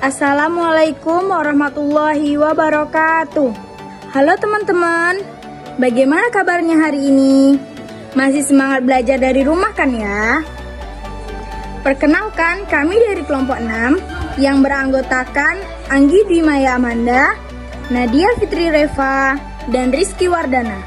Assalamualaikum warahmatullahi wabarakatuh. Halo teman-teman, bagaimana kabarnya hari ini? Masih semangat belajar dari rumah kan ya? Perkenalkan, kami dari kelompok 6 yang beranggotakan Anggi Dwi Maya Amanda, Nadia Fitri Reva, dan Rizky Wardana.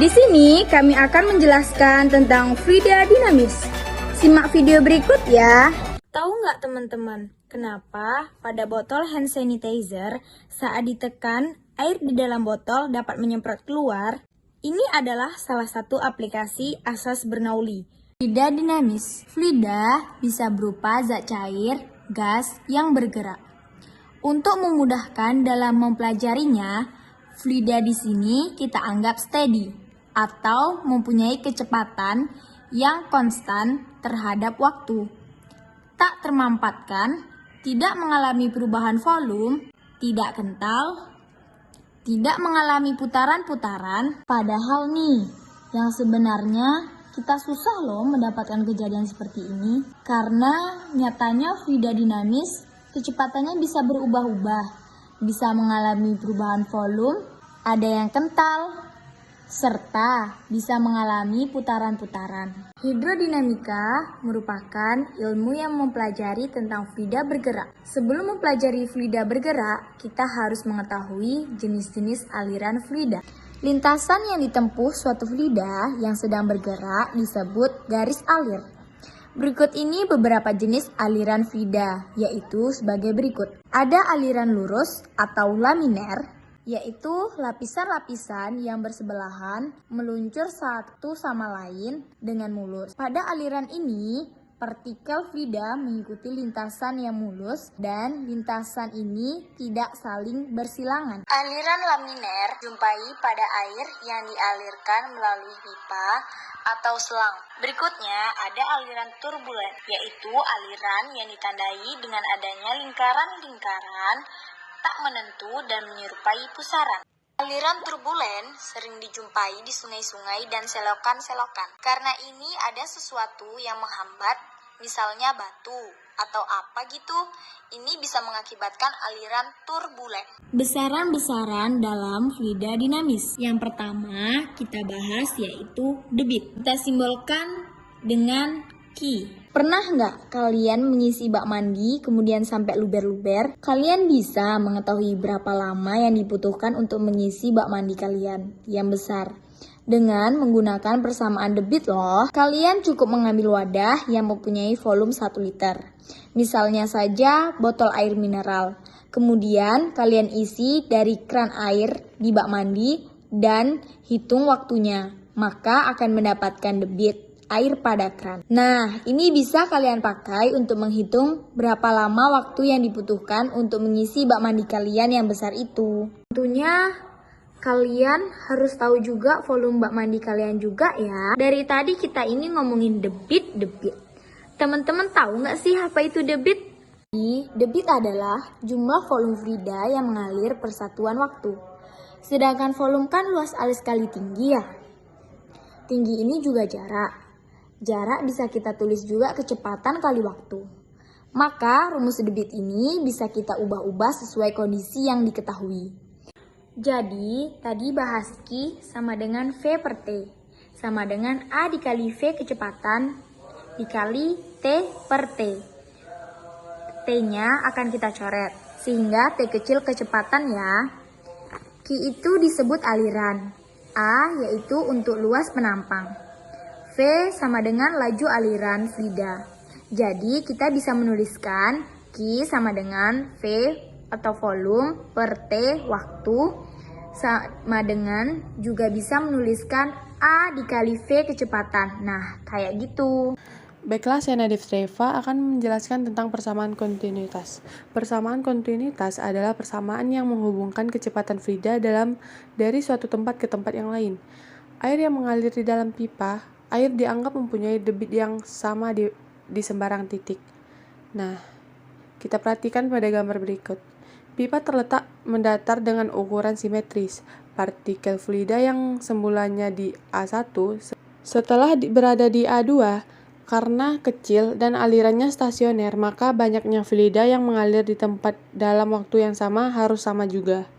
Di sini kami akan menjelaskan tentang fluida dinamis. Simak video berikut ya. Tahu nggak teman-teman, kenapa pada botol hand sanitizer saat ditekan air di dalam botol dapat menyemprot keluar? Ini adalah salah satu aplikasi asas Bernoulli. Fluida dinamis. Fluida bisa berupa zat cair, gas yang bergerak. Untuk memudahkan dalam mempelajarinya, fluida di sini kita anggap steady atau mempunyai kecepatan yang konstan terhadap waktu. Tak termampatkan, tidak mengalami perubahan volume, tidak kental, tidak mengalami putaran-putaran. Padahal nih, yang sebenarnya kita susah loh mendapatkan kejadian seperti ini. Karena nyatanya fluida dinamis, kecepatannya bisa berubah-ubah. Bisa mengalami perubahan volume, ada yang kental, serta bisa mengalami putaran-putaran. Hidrodinamika merupakan ilmu yang mempelajari tentang fluida bergerak. Sebelum mempelajari fluida bergerak, kita harus mengetahui jenis-jenis aliran fluida. Lintasan yang ditempuh suatu fluida yang sedang bergerak disebut garis alir. Berikut ini beberapa jenis aliran fluida, yaitu sebagai berikut. Ada aliran lurus atau laminer, yaitu lapisan-lapisan yang bersebelahan meluncur satu sama lain dengan mulus. Pada aliran ini, partikel fluida mengikuti lintasan yang mulus dan lintasan ini tidak saling bersilangan. Aliran laminer jumpai pada air yang dialirkan melalui pipa atau selang. Berikutnya ada aliran turbulen, yaitu aliran yang ditandai dengan adanya lingkaran-lingkaran tak menentu dan menyerupai pusaran. Aliran turbulen sering dijumpai di sungai-sungai dan selokan-selokan. Karena ini ada sesuatu yang menghambat, misalnya batu atau apa gitu, ini bisa mengakibatkan aliran turbulen. Besaran-besaran dalam fluida dinamis. Yang pertama kita bahas yaitu debit. Kita simbolkan dengan Q. Pernah nggak kalian mengisi bak mandi kemudian sampai luber-luber? Kalian bisa mengetahui berapa lama yang dibutuhkan untuk mengisi bak mandi kalian yang besar. Dengan menggunakan persamaan debit loh. Kalian cukup mengambil wadah yang mempunyai volume 1 liter. Misalnya saja botol air mineral. Kemudian kalian isi dari kran air di bak mandi dan hitung waktunya. Maka akan mendapatkan debit air pada kran. Nah, ini bisa kalian pakai untuk menghitung berapa lama waktu yang dibutuhkan untuk mengisi bak mandi kalian yang besar itu. Tentunya kalian harus tahu juga volume bak mandi kalian juga ya. Dari tadi kita ini ngomongin debit. Teman-teman tahu nggak sih apa itu debit? Debit adalah jumlah volume fluida yang mengalir persatuan waktu. Sedangkan volume kan luas alis kali tinggi ya. Tinggi ini juga jarak. Jarak bisa kita tulis juga kecepatan kali waktu. Maka rumus debit ini bisa kita ubah-ubah sesuai kondisi yang diketahui. Jadi, tadi bahas Q sama dengan V per T. Sama dengan A dikali V kecepatan dikali T per T. T-nya akan kita coret, sehingga T kecil kecepatan ya. Q itu disebut aliran. A yaitu untuk luas penampang. V sama dengan laju aliran fluida. Jadi kita bisa menuliskan Q sama dengan V atau volume per T waktu sama dengan juga bisa menuliskan A dikali V kecepatan. Nah, kayak gitu. Baiklah, saya Nadia Reva akan menjelaskan tentang persamaan kontinuitas. Persamaan kontinuitas adalah persamaan yang menghubungkan kecepatan fluida dari suatu tempat ke tempat yang lain. Air yang mengalir di dalam pipa, air dianggap mempunyai debit yang sama di sembarang titik. Nah, kita perhatikan pada gambar berikut. Pipa terletak mendatar dengan ukuran simetris. Partikel fluida yang semulanya di A1, setelah berada di A2, Karena kecil dan alirannya stasioner, maka banyaknya fluida yang mengalir di tempat dalam waktu yang sama harus sama juga.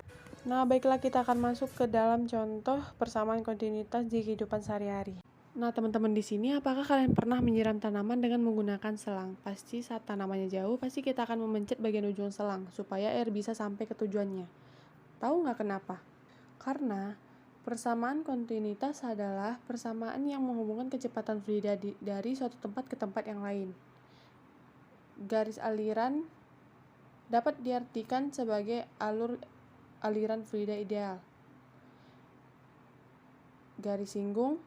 Nah, baiklah kita akan masuk ke dalam contoh persamaan kontinuitas di kehidupan sehari-hari. Nah, teman-teman di sini, apakah kalian pernah menyiram tanaman dengan menggunakan selang? Pasti saat tanamannya jauh, pasti kita akan memencet bagian ujung selang supaya air bisa sampai ke tujuannya. Tahu nggak kenapa? Karena persamaan kontinuitas adalah persamaan yang menghubungkan kecepatan fluida dari suatu tempat ke tempat yang lain. Garis aliran dapat diartikan sebagai aliran fluida ideal. Garis singgung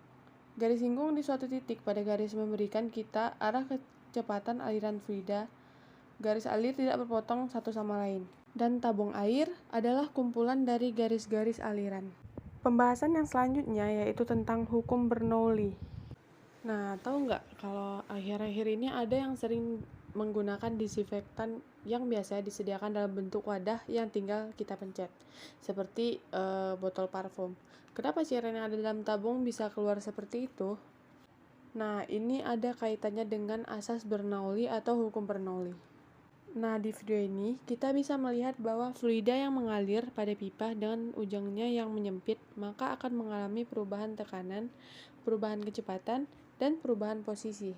di suatu titik pada garis memberikan kita arah kecepatan aliran fluida. Garis alir tidak berpotong satu sama lain. Dan tabung air adalah kumpulan dari garis-garis aliran. Pembahasan yang selanjutnya yaitu tentang hukum Bernoulli. Nah, tahu nggak kalau akhir-akhir ini ada yang sering menggunakan disinfektan yang biasa disediakan dalam bentuk wadah yang tinggal kita pencet, seperti botol parfum. Kenapa cairan yang ada dalam tabung bisa keluar seperti itu? Nah, ini ada kaitannya dengan asas Bernoulli atau hukum Bernoulli. Nah, di video ini kita bisa melihat bahwa fluida yang mengalir pada pipa dengan ujungnya yang menyempit, maka akan mengalami perubahan tekanan, perubahan kecepatan, dan perubahan posisi.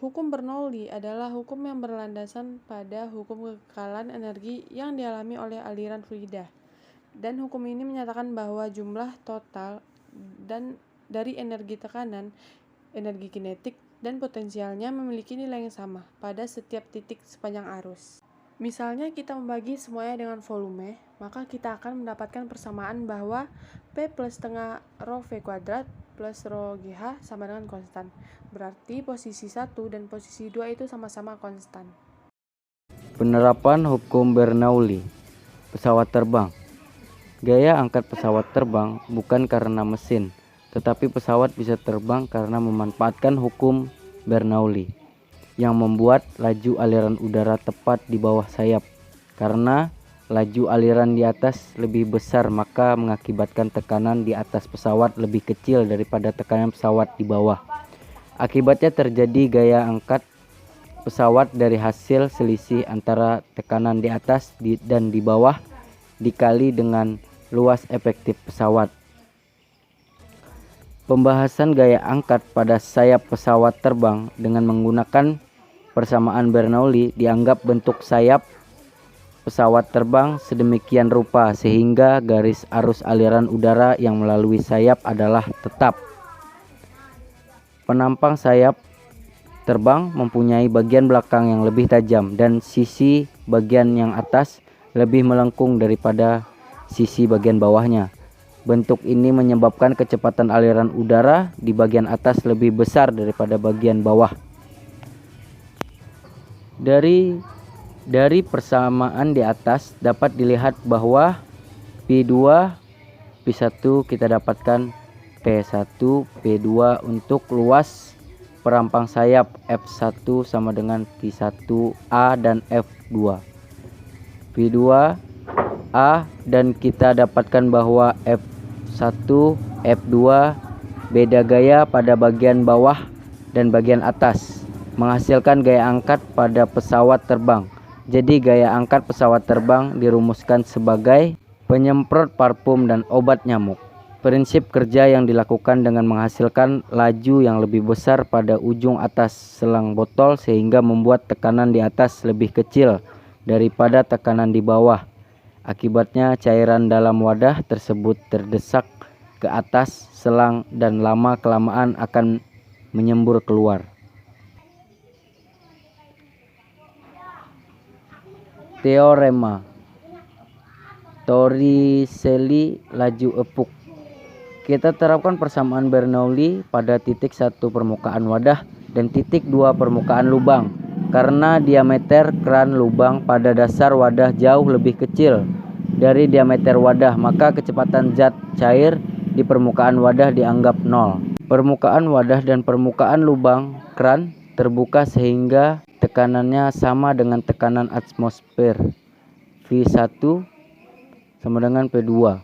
Hukum Bernoulli adalah hukum yang berlandasan pada hukum kekekalan energi yang dialami oleh aliran fluida. Dan hukum ini menyatakan bahwa jumlah total dan dari energi tekanan, energi kinetik, dan potensialnya memiliki nilai yang sama pada setiap titik sepanjang arus. Misalnya kita membagi semuanya dengan volume, maka kita akan mendapatkan persamaan bahwa P plus setengah rho V kuadrat plus rho GH sama dengan konstan. Berarti posisi 1 dan posisi 2 itu sama-sama konstan. Penerapan hukum Bernoulli. Pesawat terbang. Gaya angkat pesawat terbang bukan karena mesin, tetapi pesawat bisa terbang karena memanfaatkan hukum Bernoulli yang membuat laju aliran udara tepat di bawah sayap. Karena laju aliran di atas lebih besar, maka mengakibatkan tekanan di atas pesawat lebih kecil daripada tekanan pesawat di bawah. Akibatnya terjadi gaya angkat pesawat dari hasil selisih antara tekanan di atas dan di bawah dikali dengan luas efektif pesawat. Pembahasan gaya angkat pada sayap pesawat terbang dengan menggunakan persamaan Bernoulli dianggap bentuk sayap pesawat terbang sedemikian rupa sehingga garis arus aliran udara yang melalui sayap adalah tetap. Penampang sayap terbang mempunyai bagian belakang yang lebih tajam dan sisi bagian yang atas lebih melengkung daripada sisi bagian bawahnya. Bentuk ini menyebabkan kecepatan aliran udara di bagian atas lebih besar daripada bagian bawah. Dari persamaan di atas dapat dilihat bahwa P2 P1 kita dapatkan P1 P2 untuk luas perampang sayap F1 sama dengan P1A dan F2 P2 A, dan kita dapatkan bahwa F1 F2 beda gaya pada bagian bawah dan bagian atas, menghasilkan gaya angkat pada pesawat terbang. Jadi gaya angkat pesawat terbang dirumuskan sebagai penyemprot parfum dan obat nyamuk. Prinsip kerja yang dilakukan dengan menghasilkan laju yang lebih besar pada ujung atas selang botol sehingga membuat tekanan di atas lebih kecil daripada tekanan di bawah. Akibatnya cairan dalam wadah tersebut terdesak ke atas selang dan lama-kelamaan akan menyembur keluar. Teorema Torricelli laju epuk. Kita terapkan persamaan Bernoulli pada titik 1 permukaan wadah dan titik 2 permukaan lubang. Karena diameter keran lubang pada dasar wadah jauh lebih kecil dari diameter wadah, maka kecepatan zat cair di permukaan wadah dianggap 0. Permukaan wadah dan permukaan lubang keran terbuka sehingga tekanannya sama dengan tekanan atmosfer. V1 sama dengan P2.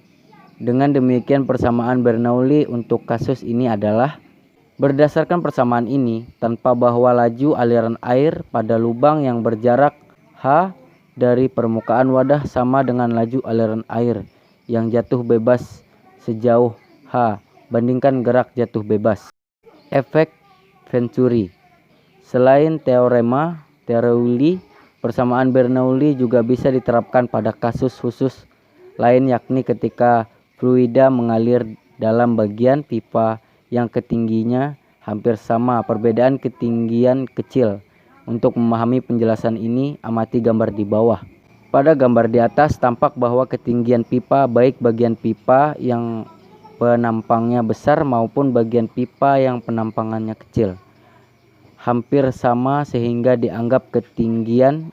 Dengan demikian persamaan Bernoulli untuk kasus ini adalah Berdasarkan persamaan ini, tanpa bahwa laju aliran air pada lubang yang berjarak H dari permukaan wadah sama dengan laju aliran air yang jatuh bebas sejauh H bandingkan gerak jatuh bebas. Efek Venturi. Selain teorema Bernoulli, persamaan Bernoulli juga bisa diterapkan pada kasus khusus lain, yakni ketika fluida mengalir dalam bagian pipa yang ketingginya hampir sama, perbedaan ketinggian kecil. Untuk memahami penjelasan ini, amati gambar di bawah. Pada gambar di atas tampak bahwa ketinggian pipa, baik bagian pipa yang penampangnya besar maupun bagian pipa yang penampangannya kecil, hampir sama sehingga dianggap ketinggian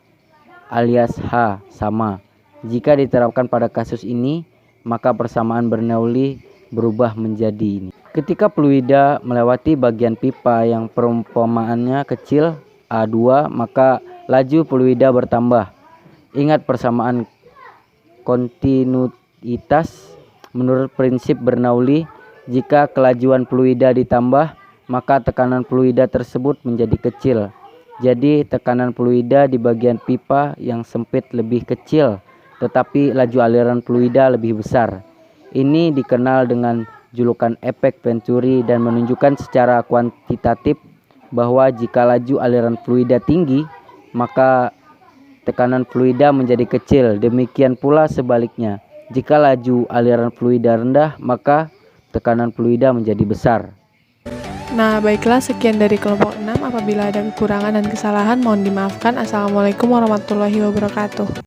alias H sama. Jika diterapkan pada kasus ini, maka persamaan Bernoulli berubah menjadi ini. Ketika fluida melewati bagian pipa yang perumpamaannya kecil A2, maka laju fluida bertambah. Ingat persamaan kontinuitas menurut prinsip Bernoulli, jika kelajuan fluida ditambah, maka tekanan fluida tersebut menjadi kecil. Jadi tekanan fluida di bagian pipa yang sempit lebih kecil, tetapi laju aliran fluida lebih besar. Ini dikenal dengan julukan efek Venturi dan menunjukkan secara kuantitatif bahwa jika laju aliran fluida tinggi, maka tekanan fluida menjadi kecil. Demikian pula sebaliknya. Jika laju aliran fluida rendah, maka tekanan fluida menjadi besar. Nah, baiklah, sekian dari kelompok 6. Apabila ada kekurangan dan kesalahan, mohon dimaafkan. Assalamualaikum warahmatullahi wabarakatuh.